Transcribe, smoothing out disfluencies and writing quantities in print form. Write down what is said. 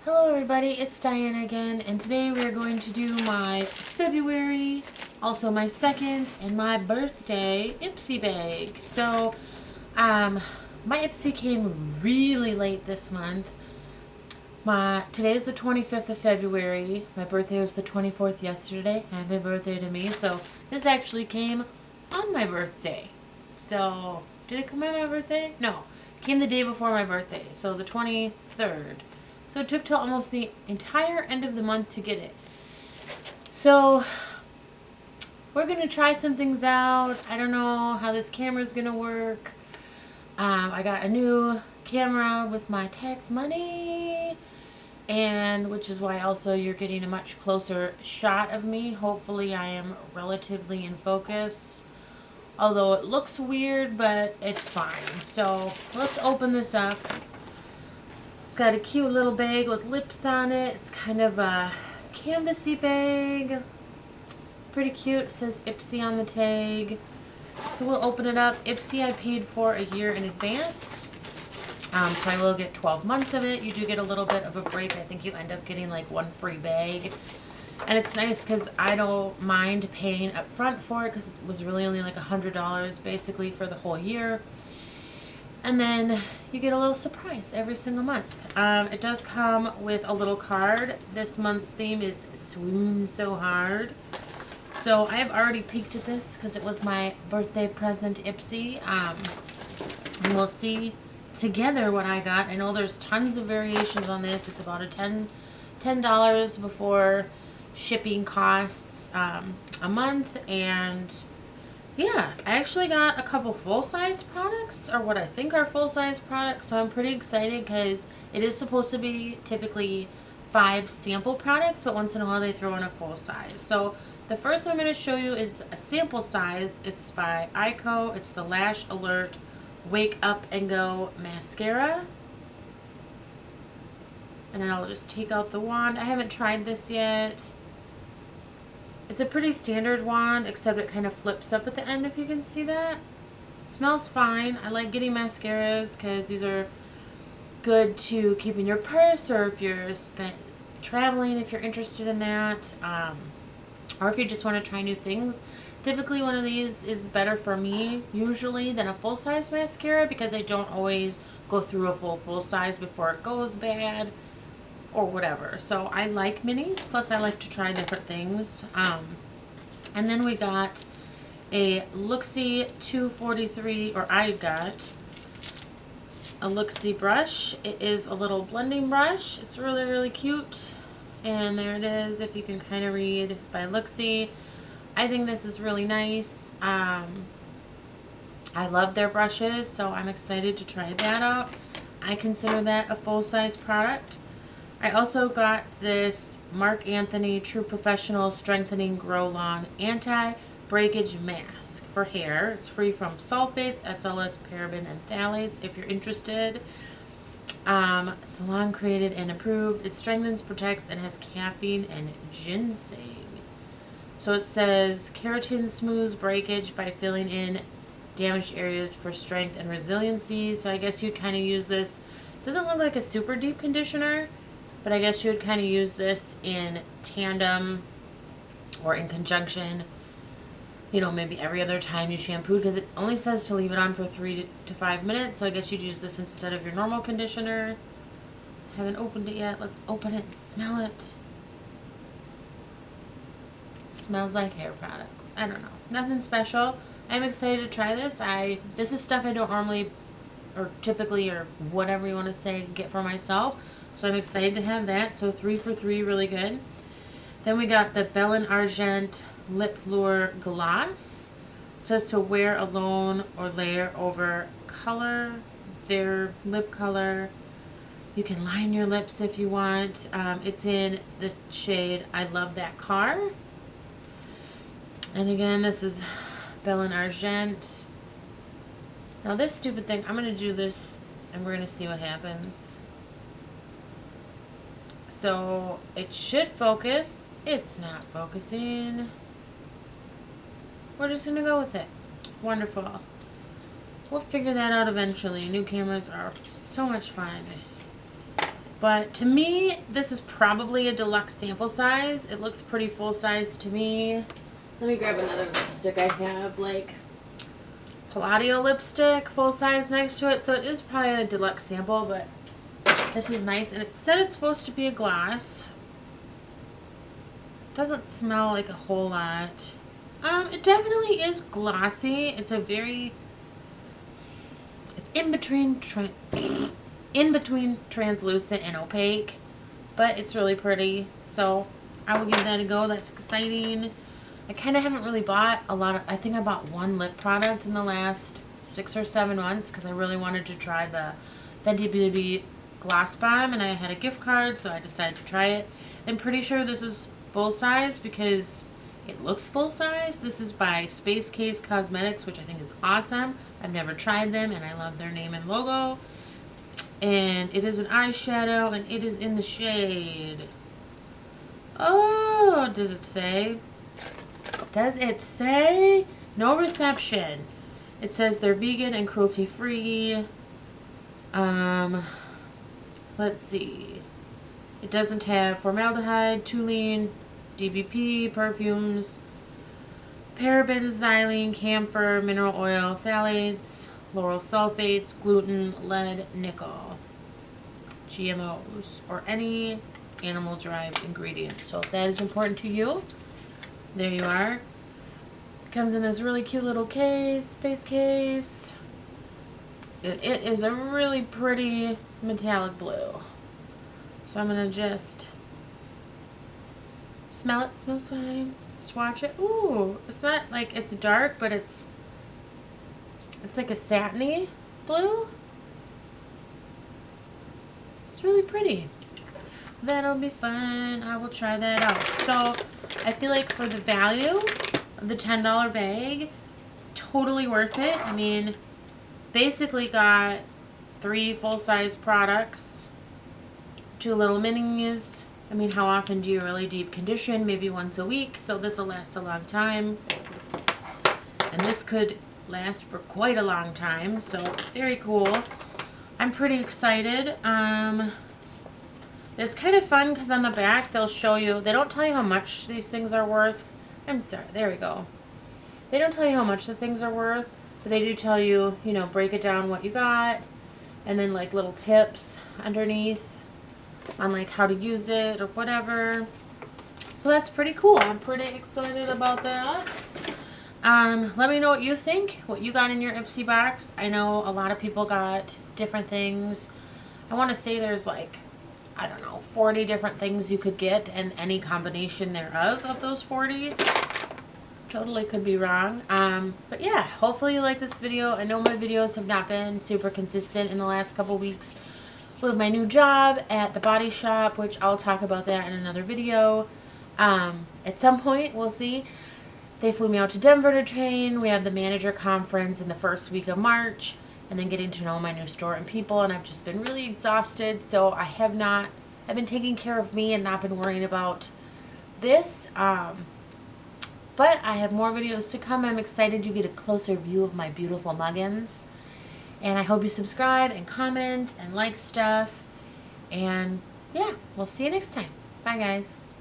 Hello everybody, it's Diana again, and today we are going to do my February, also my second, and my birthday IPSY bag. So, my IPSY came really late this month. Today is the 25th of February. My birthday was the 24th yesterday. Happy birthday to me. So, this actually came on my birthday. So, did it come on my birthday? No. It came the day before my birthday, so the 23rd. So it took till almost the entire end of the month to get it. So we're going to try some things out. I don't know how this camera is going to work. I got a new camera with my tax money, and which is why also you're getting a much closer shot of me. Hopefully I am relatively in focus. Although it looks weird, but it's fine. So let's open this up. It's got a cute little bag with lips on it. It's kind of a canvasy bag. Pretty cute. It says IPSY on the tag. So we'll open it up. IPSY I paid for a year in advance. So I will get 12 months of it. You do get a little bit of a break. I think you end up getting like one free bag. And it's nice because I don't mind paying up front for it because it was really only like $100 basically for the whole year. And then you get a little surprise every single month. It does come with a little card. This month's theme is Swoon So Hard. So I have already peeked at this because it was my birthday present IPSY. And we'll see together what I got. I know there's tons of variations on this. It's about a $10 before shipping costs a month. And yeah, I actually got a couple full-size products, or what I think are full-size products, so I'm pretty excited because it is supposed to be typically 5 sample products, but once in a while they throw in a full size. So the first one I'm going to show you is a sample size. It's by IPSY. It's the Lash Alert Wake Up and Go Mascara. And I'll just take out the wand. I haven't tried this yet. It's a pretty standard wand, except it kind of flips up at the end, if you can see that. Smells fine. I like getting mascaras because these are good to keep in your purse, or if you're traveling, if you're interested in that, or if you just want to try new things. Typically one of these is better for me usually than a full-size mascara because I don't always go through a full size before it goes bad or whatever. So I like minis, plus I like to try different things. And then we got a Luxie 243, or I got a Luxie brush. It is a little blending brush. It's really, really cute. And there it is, if you can kind of read, by Luxie. I think this is really nice. I love their brushes, so I'm excited to try that out. I consider that a full-size product. I also got this Marc Anthony True Professional Strengthening Grow Long Anti-Breakage Mask for hair. It's free from sulfates, SLS, paraben, and phthalates if you're interested. Salon created and approved. It strengthens, protects, and has caffeine and ginseng. So it says keratin smooths breakage by filling in damaged areas for strength and resiliency. So I guess you'd kind of use this. Doesn't look like a super deep conditioner, but I guess you would kind of use this in tandem or in conjunction, you know, maybe every other time you shampoo, because it only says to leave it on for 3 to 5 minutes. So I guess you'd use this instead of your normal conditioner. Haven't opened it yet. Let's open it and smell it. Smells like hair products. I don't know. Nothing special. I'm excited to try this. This is stuff I don't normally, or typically, or whatever you want to say, get for myself. So I'm excited to have that. So 3 for 3, really good. Then we got the Belle Argent Lip Lure Gloss. It says to wear alone or layer over color, their lip color. You can line your lips if you want. It's in the shade I Love That Car. And again, this is Belle Argent. Now this stupid thing, I'm going to do this and we're going to see what happens. So it should focus. It's not focusing. We're just going to go with it. Wonderful. We'll figure that out eventually. New cameras are so much fun. But to me, this is probably a deluxe sample size. It looks pretty full size to me. Let me grab another lipstick. I have like Palladio lipstick, full size next to it. So it is probably a deluxe sample, but this is nice. And it said it's supposed to be a gloss. Doesn't smell like a whole lot. It definitely is glossy. It's in between translucent and opaque, but it's really pretty. So I will give that a go. That's exciting. I kind of haven't really bought a lot of, I think I bought one lip product in the last 6 or 7 months because I really wanted to try the Fenty Beauty Gloss Bomb, and I had a gift card, so I decided to try it. I'm pretty sure this is full size because it looks full size. This is by Space Case Cosmetics, which I think is awesome. I've never tried them, and I love their name and logo. And it is an eyeshadow, and it is in the shade. Oh, does it say? Does it say? No reception. It says they're vegan and cruelty-free. Let's see. It doesn't have formaldehyde, toluene, DBP, perfumes, parabens, xylene, camphor, mineral oil, phthalates, lauryl sulfates, gluten, lead, nickel, GMOs, or any animal-derived ingredients. So if that is important to you, there you are. It comes in this really cute little case, space case. It is a really pretty metallic blue. So I'm going to just smell it. Smells fine. Swatch it. Ooh, it's not like it's dark, but it's like a satiny blue. It's really pretty. That'll be fun. I will try that out. So I feel like for the value of the $10 bag, totally worth it. I mean, basically got 3 full-size products, 2 little minis. I mean, how often do you really deep condition? Maybe once a week. So this will last a long time. And this could last for quite a long time. So very cool. I'm pretty excited. It's kind of fun because on the back they'll show you, they don't tell you how much these things are worth. I'm sorry, there we go. They don't tell you how much the things are worth, but they do tell you, you know, break it down what you got, and then like little tips underneath on like how to use it or whatever. So that's pretty cool. I'm pretty excited about that. Let me know what you think, what you got in your IPSY box. I know a lot of people got different things. I want to say there's like, I don't know, 40 different things you could get, and any combination thereof of those 40. Totally could be wrong. But yeah, hopefully you like this video. I know my videos have not been super consistent in the last couple weeks with my new job at the body shop, which I'll talk about that in another video. At some point, we'll see. They flew me out to Denver to train. We have the manager conference in the first week of March, and then getting to know my new store and people, and I've just been really exhausted, so I've been taking care of me and not been worrying about this. But I have more videos to come. I'm excited you get a closer view of my beautiful muggins. And I hope you subscribe and comment and like stuff. And yeah, we'll see you next time. Bye, guys.